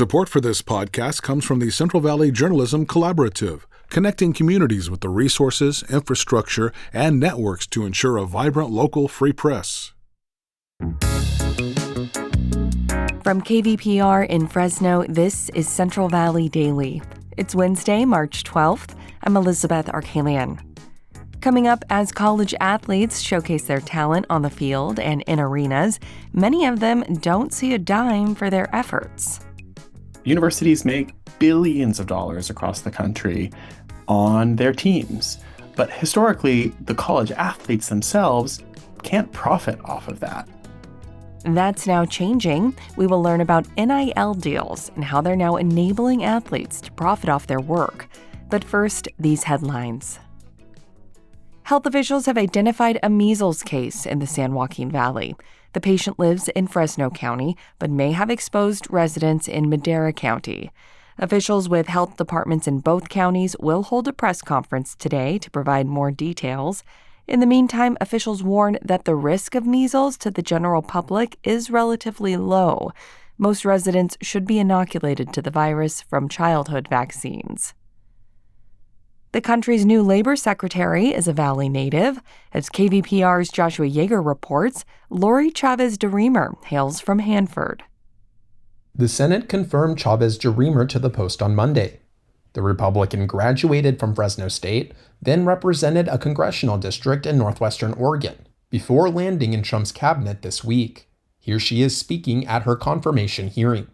Support for this podcast comes from the Central Valley Journalism Collaborative, connecting communities with the resources, infrastructure, and networks to ensure a vibrant local free press. From KVPR in Fresno, this is Central Valley Daily. It's Wednesday, March 12th. I'm Elizabeth Echelman. Coming up, as college athletes showcase their talent on the field and in arenas, many of them don't see a dime for their efforts. Universities make billions of dollars across the country on their teams, but historically, the college athletes themselves can't profit off of that. That's now changing. We will learn about NIL deals and how they're now enabling athletes to profit off their work. But first, these headlines. Health officials have identified a measles case in the San Joaquin Valley. The patient lives in Fresno County, but may have exposed residents in Madera County. Officials with health departments in both counties will hold a press conference today to provide more details. In the meantime, officials warn that the risk of measles to the general public is relatively low. Most residents should be inoculated to the virus from childhood vaccines. The country's new labor secretary is a Valley native. As KVPR's Joshua Yeager reports, Lori Chavez-DeRemer hails from Hanford. The Senate confirmed Chavez-DeRemer to the post on Monday. The Republican graduated from Fresno State, then represented a congressional district in northwestern Oregon, before landing in Trump's cabinet this week. Here she is speaking at her confirmation hearing.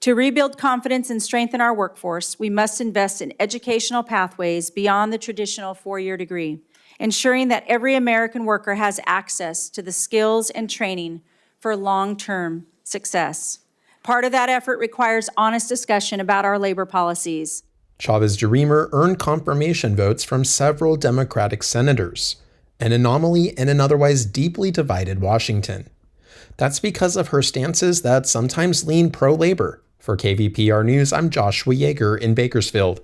To rebuild confidence and strengthen our workforce, we must invest in educational pathways beyond the traditional four-year degree, ensuring that every American worker has access to the skills and training for long-term success. Part of that effort requires honest discussion about our labor policies. Chavez-DeRemer earned confirmation votes from several Democratic senators, an anomaly in an otherwise deeply divided Washington. That's because of her stances that sometimes lean pro-labor. For KVPR News, I'm Joshua Yeager in Bakersfield.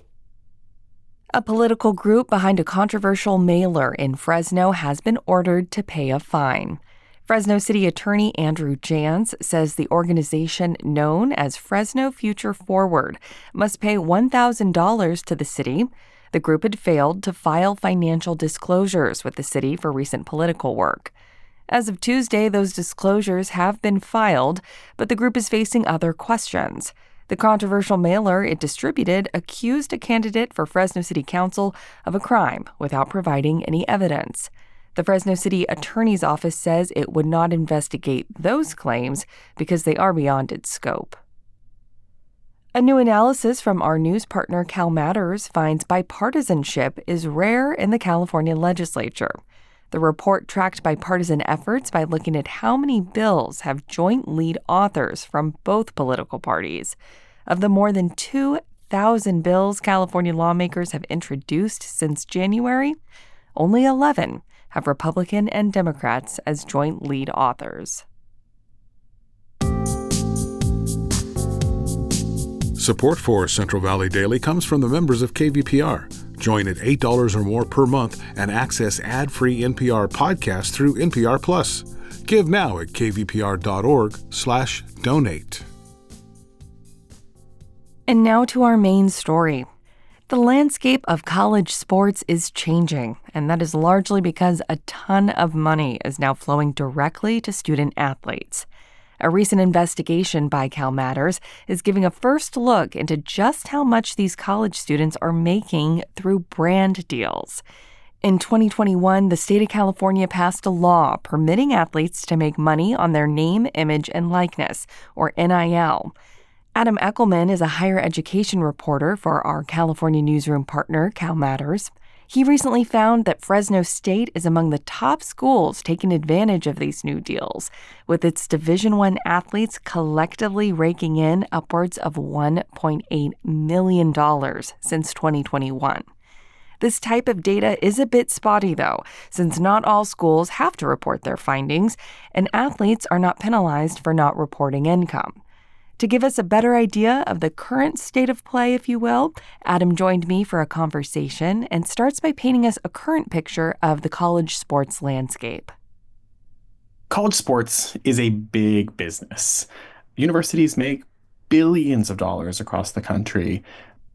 A political group behind a controversial mailer in Fresno has been ordered to pay a fine. Fresno City Attorney Andrew Jans says the organization known as Fresno Future Forward must pay $1,000 to the city. The group had failed to file financial disclosures with the city for recent political work. As of Tuesday, those disclosures have been filed, but the group is facing other questions. The controversial mailer it distributed accused a candidate for Fresno City Council of a crime without providing any evidence. The Fresno City Attorney's Office says it would not investigate those claims because they are beyond its scope. A new analysis from our news partner CalMatters finds bipartisanship is rare in the California legislature. The report tracked bipartisan efforts by looking at how many bills have joint lead authors from both political parties. Of the more than 2,000 bills California lawmakers have introduced since January, only 11 have Republican and Democrats as joint lead authors. Support for Central Valley Daily comes from the members of KVPR. Join at $8 or more per month and access ad-free NPR podcasts through NPR Plus. Give now at kvpr.org/donate. And now to our main story. The landscape of college sports is changing, and that is largely because a ton of money is now flowing directly to student athletes. A recent investigation by CalMatters is giving a first look into just how much these college students are making through brand deals. In 2021, the state of California passed a law permitting athletes to make money on their name, image, and likeness, or NIL. Adam Echelman is a higher education reporter for our California newsroom partner, CalMatters. He recently found that Fresno State is among the top schools taking advantage of these new deals, with its Division I athletes collectively raking in upwards of $1.8 million since 2021. This type of data is a bit spotty, though, since not all schools have to report their findings, and athletes are not penalized for not reporting income. To give us a better idea of the current state of play, if you will, Adam joined me for a conversation and starts by painting us a current picture of the college sports landscape. College sports is a big business. Universities make billions of dollars across the country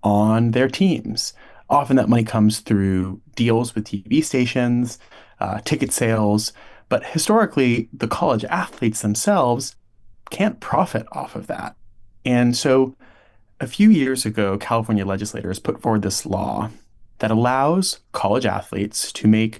on their teams. Often that money comes through deals with TV stations, ticket sales, but historically, the college athletes themselves can't profit off of that. And so a few years ago, California legislators put forward this law that allows college athletes to make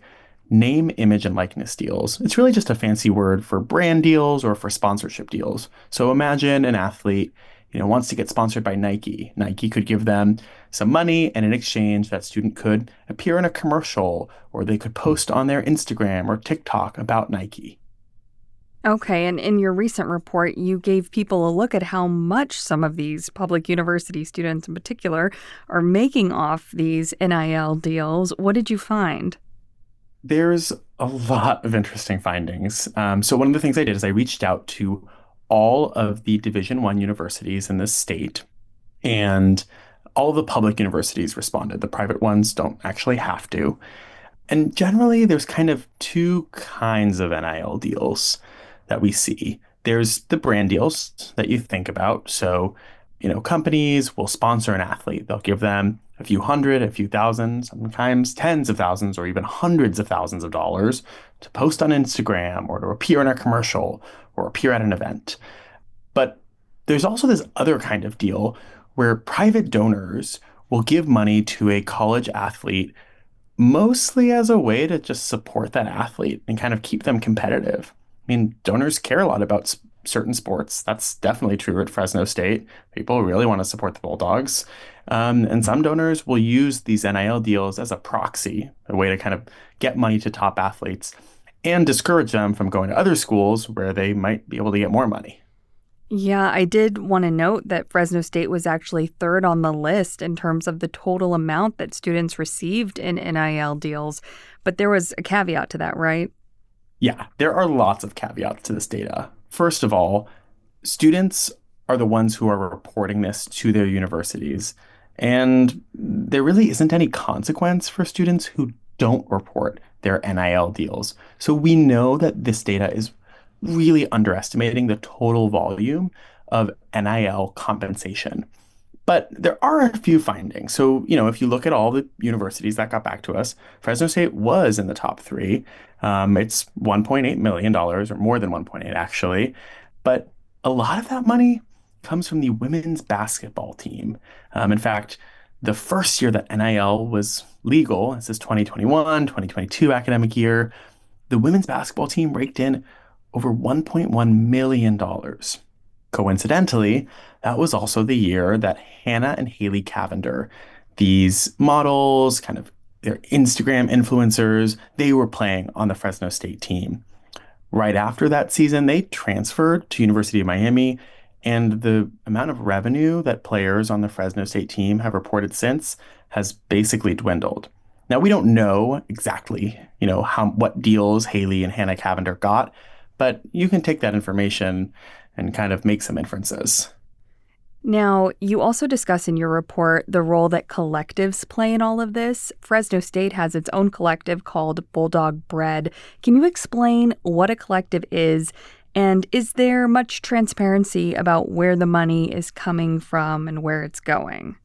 name, image, and likeness deals. It's really just a fancy word for brand deals or for sponsorship deals. So imagine an athlete, wants to get sponsored by Nike. Nike could give them some money, and in exchange, that student could appear in a commercial, or they could post on their Instagram or TikTok about Nike. Okay, and in your recent report, you gave people a look at how much some of these public university students in particular are making off these NIL deals. What did you find? There's a lot of interesting findings. So one of the things I did is I reached out to all of the Division I universities in this state, and all of the public universities responded. The private ones don't actually have to. And generally, there's kind of two kinds of NIL deals that we see. There's the brand deals that you think about. So, companies will sponsor an athlete. They'll give them a few hundred, a few thousand, sometimes tens of thousands or even hundreds of thousands of dollars to post on Instagram or to appear in a commercial or appear at an event. But there's also this other kind of deal where private donors will give money to a college athlete mostly as a way to just support that athlete and kind of keep them competitive. I mean, donors care a lot about certain sports. That's definitely true at Fresno State. People really want to support the Bulldogs. And some donors will use these NIL deals as a proxy, a way to kind of get money to top athletes and discourage them from going to other schools where they might be able to get more money. Yeah, I did want to note that Fresno State was actually third on the list in terms of the total amount that students received in NIL deals. But there was a caveat to that, right? Yeah, there are lots of caveats to this data. First of all, students are the ones who are reporting this to their universities. And there really isn't any consequence for students who don't report their NIL deals. So we know that this data is really underestimating the total volume of NIL compensation. But there are a few findings. So, if you look at all the universities that got back to us, Fresno State was in the top three. It's $1.8 million, or more than 1.8 actually. But a lot of that money comes from the women's basketball team. In fact, the first year that NIL was legal, this is 2021, 2022 academic year, the women's basketball team raked in over $1.1 million. Coincidentally, that was also the year that Hannah and Haley Cavender, these models, kind of their Instagram influencers, they were playing on the Fresno State team. Right after that season, they transferred to University of Miami, and the amount of revenue that players on the Fresno State team have reported since has basically dwindled. Now, we don't know exactly, what deals Haley and Hannah Cavender got, but you can take that information and kind of make some inferences. Now, you also discuss in your report the role that collectives play in all of this. Fresno State has its own collective called Bulldog Bread. Can you explain what a collective is, and is there much transparency about where the money is coming from and where it's going?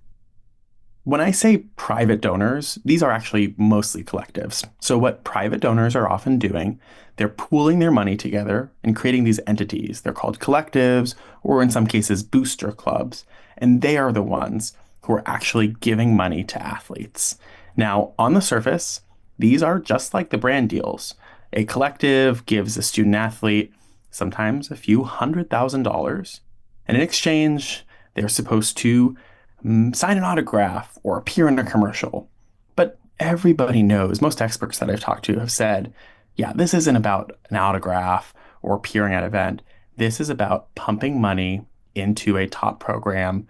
When I say private donors, these are actually mostly collectives. So what private donors are often doing, they're pooling their money together and creating these entities. They're called collectives, or in some cases, booster clubs. And they are the ones who are actually giving money to athletes. Now, on the surface, these are just like the brand deals. A collective gives a student athlete sometimes a few $100,000. And in exchange, they're supposed to sign an autograph or appear in a commercial. But everybody knows, most experts that I've talked to have said, yeah, this isn't about an autograph or appearing at an event. This is about pumping money into a top program,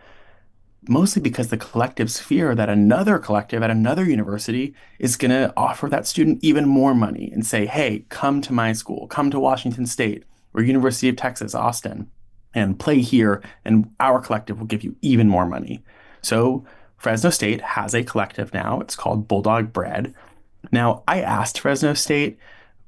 mostly because the collectives fear that another collective at another university is going to offer that student even more money and say, hey, come to my school, come to Washington State or University of Texas, Austin, and play here, and our collective will give you even more money. So Fresno State has a collective now. It's called Bulldog Bread. Now, I asked Fresno State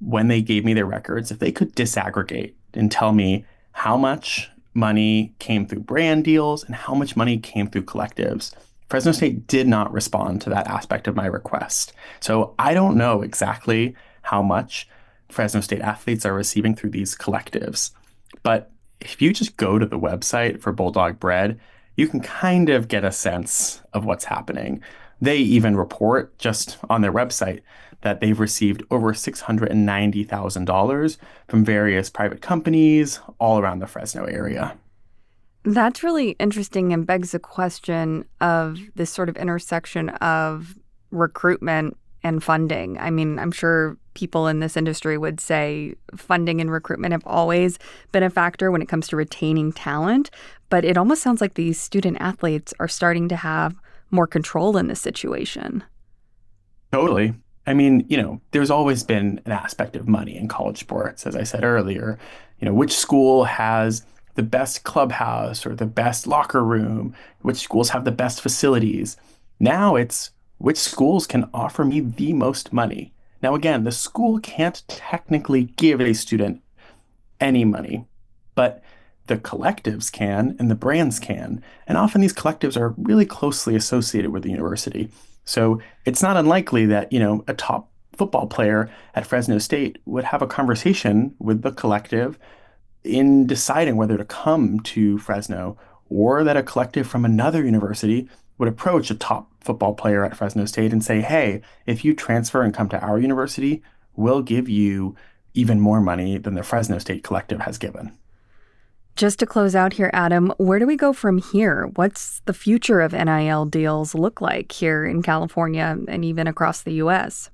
when they gave me their records if they could disaggregate and tell me how much money came through brand deals and how much money came through collectives. Fresno State did not respond to that aspect of my request. So I don't know exactly how much Fresno State athletes are receiving through these collectives. But if you just go to the website for Bulldog Bread, you can kind of get a sense of what's happening. They even report just on their website that they've received over $690,000 from various private companies all around the Fresno area. That's really interesting and begs the question of this sort of intersection of recruitment and funding. I mean, I'm sure people in this industry would say funding and recruitment have always been a factor when it comes to retaining talent, but it almost sounds like these student athletes are starting to have more control in this situation. Totally. I mean, there's always been an aspect of money in college sports, as I said earlier. Which school has the best clubhouse or the best locker room, which schools have the best facilities. Now it's which schools can offer me the most money. Now, again, the school can't technically give a student any money, but the collectives can and the brands can. And often these collectives are really closely associated with the university. So it's not unlikely that, a top football player at Fresno State would have a conversation with the collective in deciding whether to come to Fresno, or that a collective from another university would approach a top football player at Fresno State and say, hey, if you transfer and come to our university, we'll give you even more money than the Fresno State collective has given. Just to close out here, Adam, where do we go from here? What's the future of NIL deals look like here in California and even across the U.S.?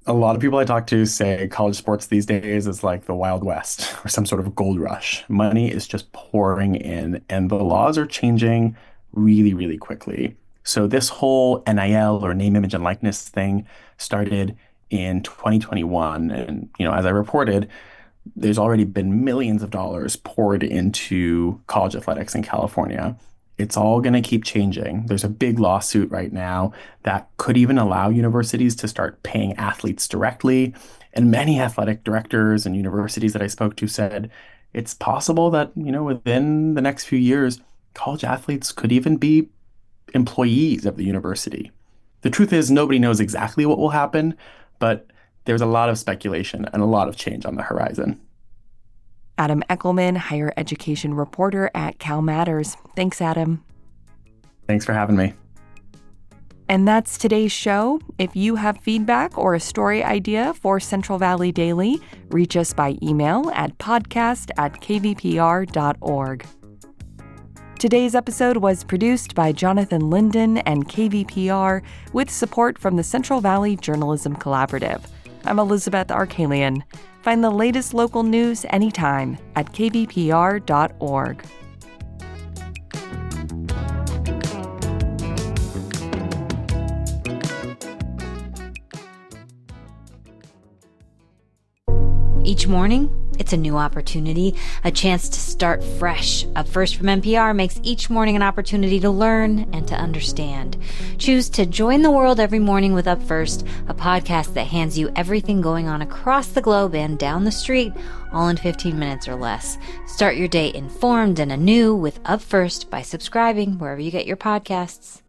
A lot of people I talk to say college sports these days is like the Wild West or some sort of gold rush. Money is just pouring in, and the laws are changing really, really quickly. So this whole NIL or name, image, and likeness thing started in 2021. And, as I reported, there's already been millions of dollars poured into college athletics in California. It's all going to keep changing. There's a big lawsuit right now that could even allow universities to start paying athletes directly. And many athletic directors and universities that I spoke to said it's possible that, within the next few years, college athletes could even be employees of the university. The truth is, nobody knows exactly what will happen, but there's a lot of speculation and a lot of change on the horizon. Adam Echelman, higher education reporter at CalMatters. Thanks, Adam. Thanks for having me. And that's today's show. If you have feedback or a story idea for Central Valley Daily, reach us by email at podcast@kvpr.org. Today's episode was produced by Jonathan Linden and KVPR with support from the Central Valley Journalism Collaborative. I'm Elizabeth Arkalian. Find the latest local news anytime at kvpr.org. Each morning, it's a new opportunity, a chance to start fresh. Up First from NPR makes each morning an opportunity to learn and to understand. Choose to join the world every morning with Up First, a podcast that hands you everything going on across the globe and down the street, all in 15 minutes or less. Start your day informed and anew with Up First by subscribing wherever you get your podcasts.